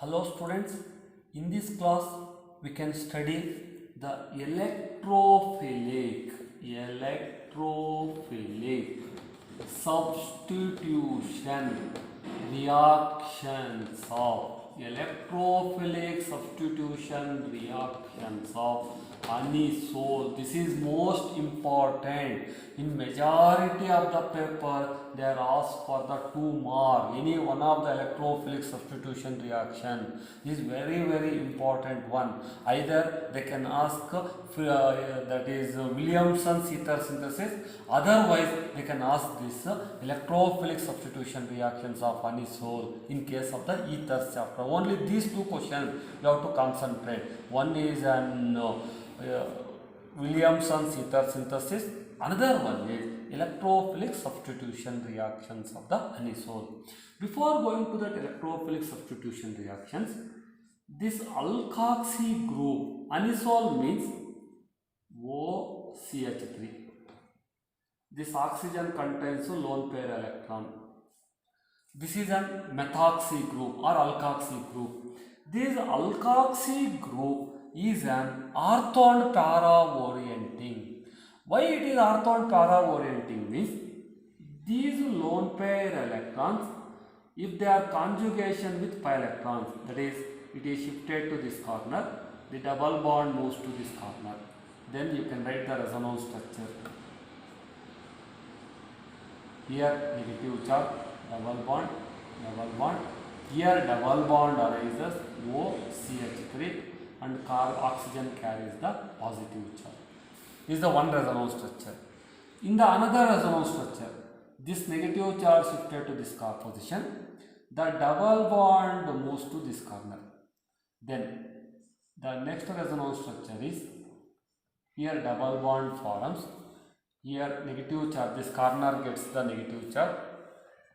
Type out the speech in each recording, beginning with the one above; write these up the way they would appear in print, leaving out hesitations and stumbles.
Hello students, in this class we can study the electrophilic substitution reactions of anisole. This is most important. In majority of the paper they are asked for the 2 mark. Any one of the electrophilic substitution reaction is very important one. Either they can ask that is Williamson's ether synthesis, otherwise they can ask this electrophilic substitution reactions of anisole in case of the ethers chapter. Only these two questions you have to concentrate. One is an Williamson's ether synthesis, another one is electrophilic substitution reactions of the anisole. Before going to that electrophilic substitution reactions, this alkoxy group, anisole means OCH3. This oxygen contains a lone pair electron. This is an methoxy group or alkoxy group. This alkoxy group is an ortho and para orienting. Why it is ortho and para orienting means these lone pair electrons, if they are conjugation with pi electrons, that is it is shifted to this corner, the double bond moves to this corner, then you can write the resonance structure. Here negative charge, double bond, here double bond arises OCH3 and oxygen carries the positive charge. This is the one resonance structure. In the another resonance structure, this negative charge shifted to this position, the double bond moves to this corner. Then the next resonance structure is here double bond forms, here negative charge, this corner gets the negative charge,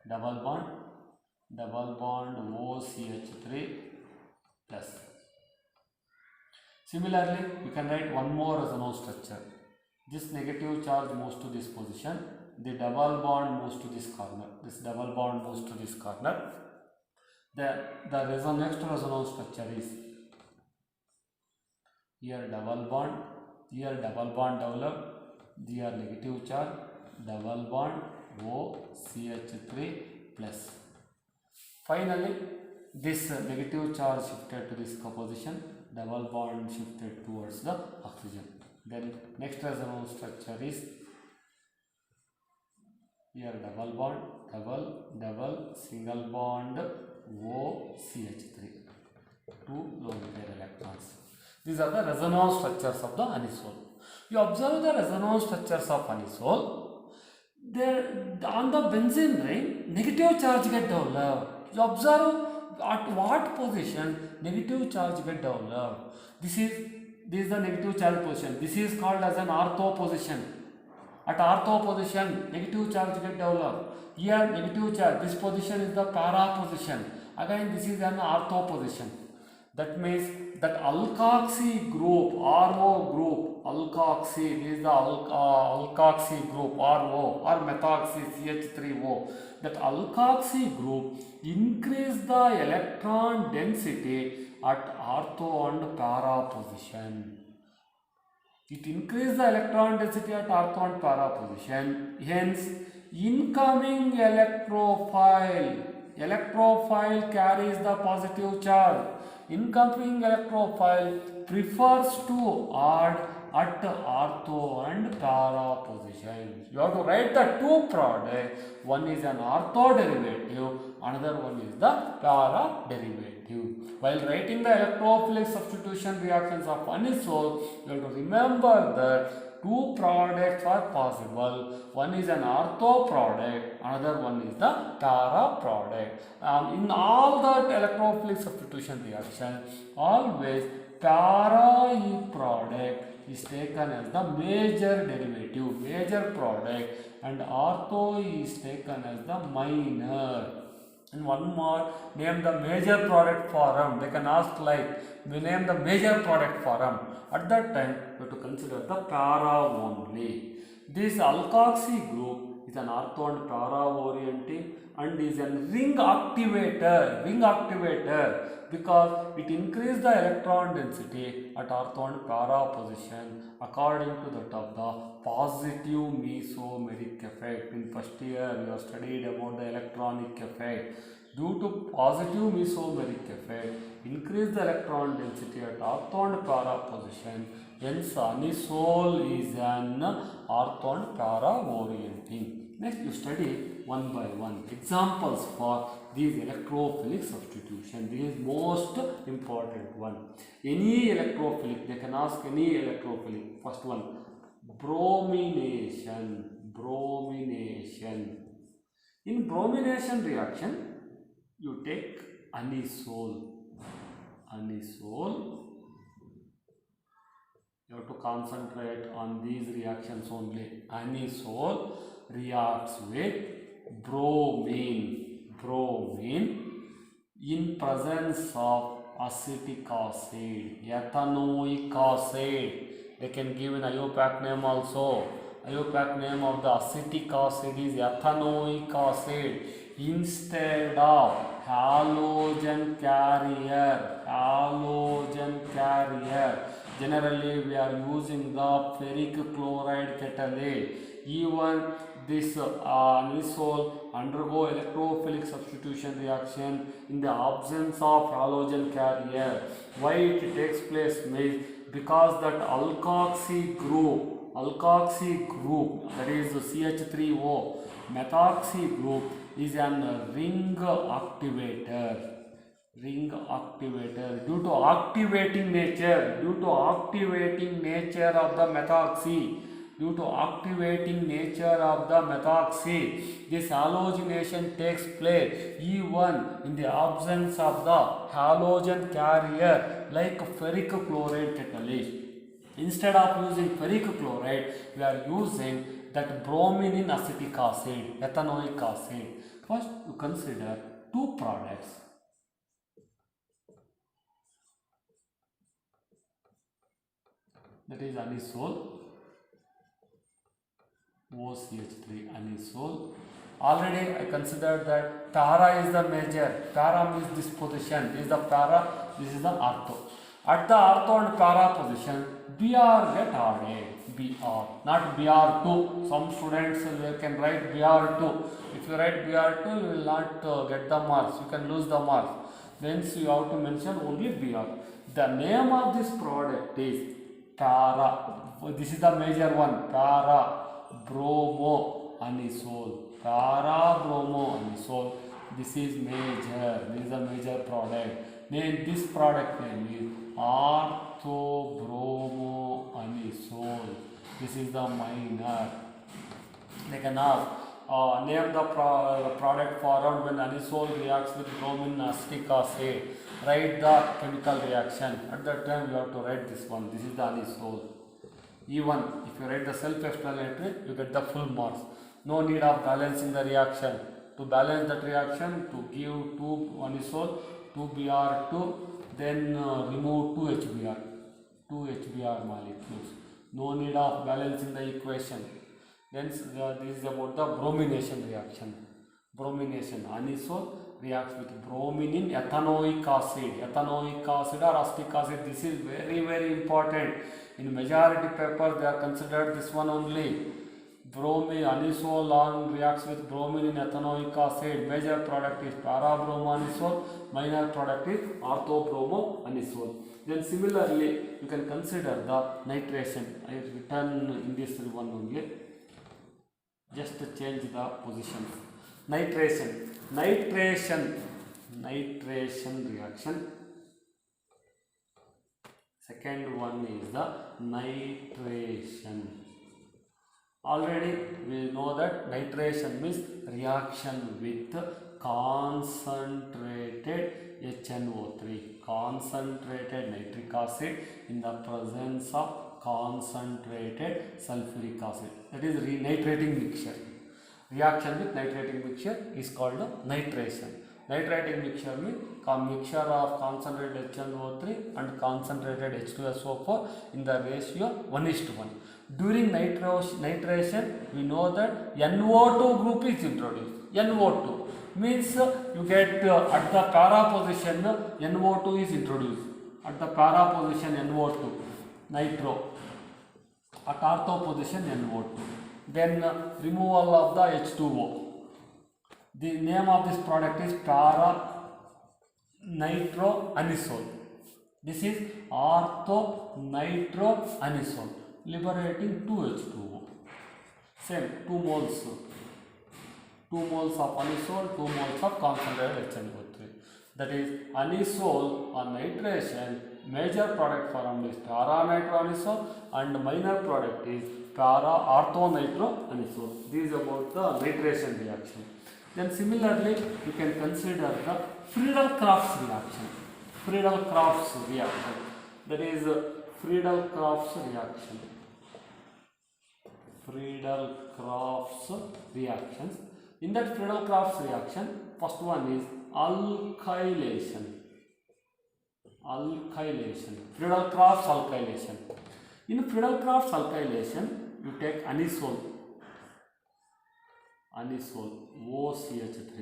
double bond OCH3 plus. Similarly, you can write one more resonance structure. This negative charge moves to this position, the double bond moves to this corner, this double bond moves to this corner. The next resonance structure is here double bond developed, here negative charge, double bond OCH3 plus. Finally, this negative charge shifted to this position, double bond shifted towards the oxygen. Then next resonance structure is here double bond, double single bond OCH3, 2 lone pair electrons. These are the resonance structures of the anisole. You observe the resonance structures of anisole. There on the benzene ring, negative charge get developed. You observe at what position negative charge get developed. This is the negative charge position. This is called as an ortho position. At ortho position, negative charge get developed. Here negative charge, this position is the para position. Again this is an ortho position. That means that alkoxy group, RO group, alkoxy, this is the alkoxy group, RO or methoxy CH3O. That alkoxy group increase the electron density at ortho and para position. It increases the electron density at ortho and para position. Hence, incoming electrophile carries the positive charge. Incoming electrophile prefers to add at ortho and para position. You have to write the two products. One is an ortho derivative, another one is the para derivative. While writing the electrophilic substitution reactions of anisole, you have to remember that two products are possible. One is an ortho product, another one is the para product. In all the electrophilic substitution reaction, always para product is taken as the major derivative, major product, and ortho is taken as the minor. And one more, name the major product form. They can ask like, we name the major product form. At that time, we have to consider the para only. This alkoxy group is an ortho and para orienting and is a ring activator because it increases the electron density at ortho and para position according to that of the positive mesomeric effect. In first year you have studied about the electronic effect. Due to positive mesomeric effect, increase the electron density at ortho and para position. Hence, anisole is an ortho and para orienting. Next, you study one by one examples for these electrophilic substitution. This is most important one. Any electrophilic, they can ask any electrophilic. First one, bromination. In bromination reaction, you take anisole. You have to concentrate on these reactions only. Anisole reacts with bromine in presence of acetic acid, ethanoic acid. They can give an IUPAC name also. IUPAC name of the acetic acid is ethanoic acid instead of halogen carrier. Generally we are using the ferric chloride catalase. Even this anisole undergo electrophilic substitution reaction in the absence of halogen carrier. Why it takes place means because that alkoxy group, that is CH3O, methoxy group is an ring activator. Due to activating nature of the methoxy, this halogenation takes place even in the absence of the halogen carrier like ferric chloride catalase. Instead of using ferric chloride, we are using that bromine acetic acid, ethanoic acid. First, you consider two products. That is anisole, OCH3 anisole. Already I considered that para is the major. Para means this position. This is the para, this is the ortho. At the ortho and para position, Br get added. Br, not Br2. Some students they can write Br2. If you write Br2, you will not get the marks. You can lose the marks. Then you have to mention only Br. The name of this product is para. This is the major one. Para bromo anisole. This is major. This is a major product. Then this product name is orthobromo anisole. This is the minor. They can ask name the product formed when anisole reacts with bromine acetic acid. Write the chemical reaction. At that time you have to write this one. This is the anisole. Even if you write the self-explanatory, you get the full marks. No need of balancing the reaction. To balance that reaction, to give 2 anisole, 2 Br2, then remove 2 HBr. 2 HBr molecules. No need of balancing the equation. Then this is about the bromination reaction. Anisole reacts with bromine in ethanoic acid. Ethanoic acid or acetic acid. This is very, very important. In majority papers they are considered this one only. Anisole reacts with bromine in ethanoic acid. Major product is para-bromo anisole. Minor product is ortho-bromo anisole. Then similarly, you can consider the nitration. I have written in this one only. Just to change the positions. Nitration reaction. Second one is the nitration. Already we know that nitration means reaction with concentrated HNO3, concentrated nitric acid in the presence of concentrated sulfuric acid. That is nitrating mixture. Reaction with nitrating mixture is called nitration. Nitrating mixture means mixture of concentrated HNO3 and concentrated H2SO4 in the ratio 1:1. During nitration, we know that NO2 group is introduced. NO2 means you get at the para position NO2 is introduced. At the para position NO2, nitro. At ortho position NO2. Then removal of the H2O. The name of this product is para nitroanisole. This is ortho nitroanisole, liberating 2H2O. Same 2 moles. 2 moles of anisole, 2 moles of concentrated HNO3. That is anisole on nitration. Major product form is para nitroanisole and minor product is para orthonitroanisole. This is about the nitration reaction. Then similarly, you can consider the Friedel-Crafts reaction. Friedel-Crafts reaction. That is Friedel-Crafts reaction. Friedel-Crafts reactions. In that Friedel-Crafts reaction, first one is alkylation. Alkylation. Friedel-Crafts alkylation. In Friedel-Crafts alkylation, you take anisole. Anisole, OCH3.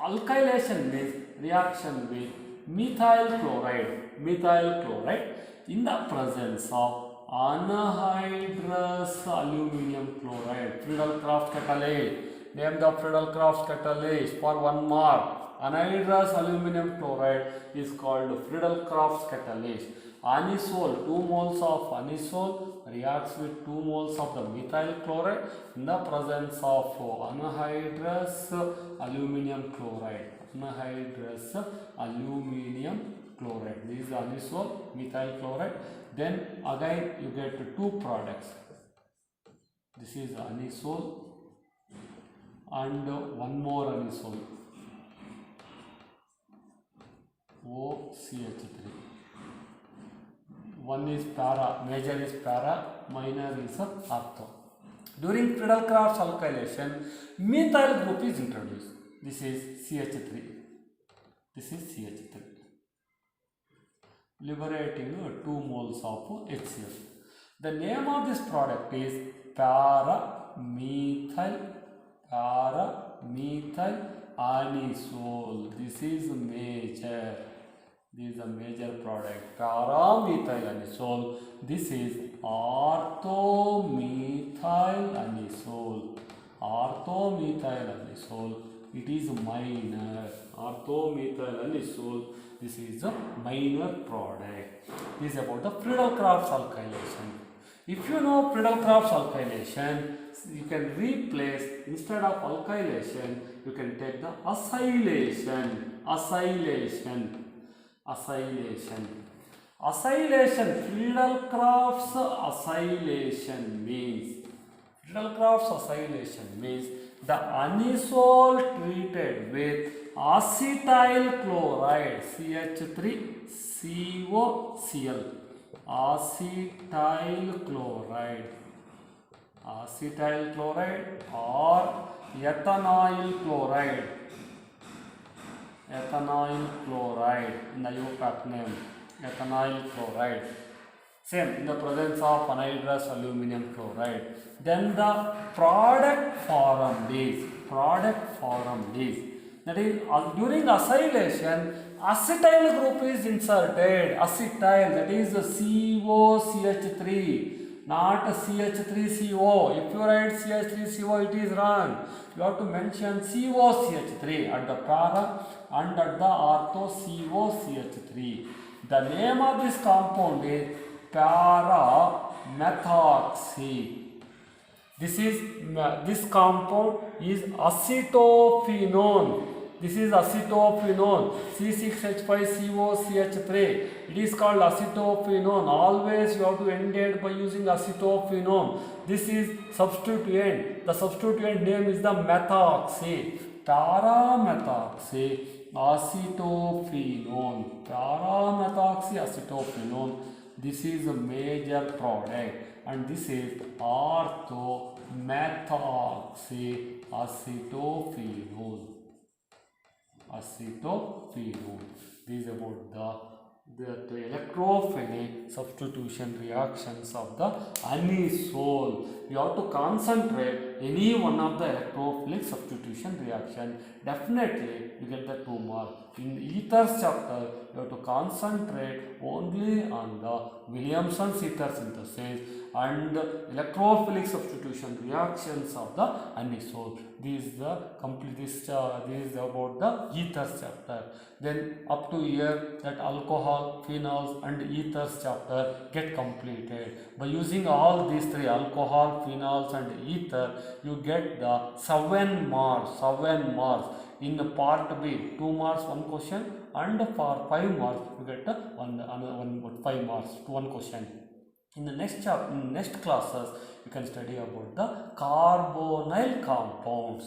Alkylation means reaction with methyl chloride. Methyl chloride in the presence of anhydrous aluminum chloride. Friedel-Crafts catalase. Name the Friedel-Crafts catalase for 1 mark. Anhydrous aluminum chloride is called Friedel-Crafts catalase. Anisole, 2 moles of anisole reacts with 2 moles of the methyl chloride in the presence of anhydrous aluminum chloride. Anhydrous aluminum chloride. This is anisole, methyl chloride. Then again you get 2 products. This is anisole and 1 more anisole. OCH3. One is para, major is para, minor is ortho. During Friedel-Crafts alkylation, methyl group is introduced. This is CH3. This is CH3. Liberating 2 moles of HCl. The name of this product is para-methyl anisole. This is major. This is a major product. Para-methyl anisole. This is ortho-methyl anisole. Ortho-methyl anisole. It is minor. Ortho-methyl anisole. This is a minor product. This is about the Friedel-Crafts alkylation. If you know Friedel-Crafts alkylation, you can replace, instead of alkylation, you can take the acylation. Acylation. Acylation. Acylation. Friedel-Crafts acylation means, Friedel-Crafts acylation means the anisole treated with acetyl chloride, CH3COCl, acetyl chloride, acetyl chloride or ethanol chloride, ethanol chloride in the UPAC name, ethanol chloride. Same in the presence of anhydrous aluminum chloride. Then the product formed is, that is during acylation, acetyl group is inserted. Acetyl, that is COCH3, not CH3CO. If you write CH3CO, it is wrong. You have to mention COCH3 at the para and at the ortho COCH3. The name of this compound is para-methoxy. This compound is acetophenone. This is acetophenone, C6H5COCH3. It is called acetophenone. Always you have to end it by using acetophenone. This is substituent. The substituent name is the methoxy. Para-methoxy acetophenone. Para-methoxy acetophenone. This is a major product, and this is ortho-methoxy acetophenone. acetophenone. This is about the electrophilic substitution reactions of the anisole. You have to concentrate any one of the electrophilic substitution reaction. Definitely you get the 2 marks. In ethers chapter, you have to concentrate only on the Williamson's ether synthesis and electrophilic substitution reactions of the anisole. This is the complete. This is about the ethers chapter. Then up to here that alcohol, phenols and ethers chapter get completed. By using all these three, alcohol, phenols and ether, you get the 7 marks. 7 marks. In part B, 2 marks, 1 question, and for 5 marks, you get 5 marks to 1 question. In the next classes, you can study about the carbonyl compounds.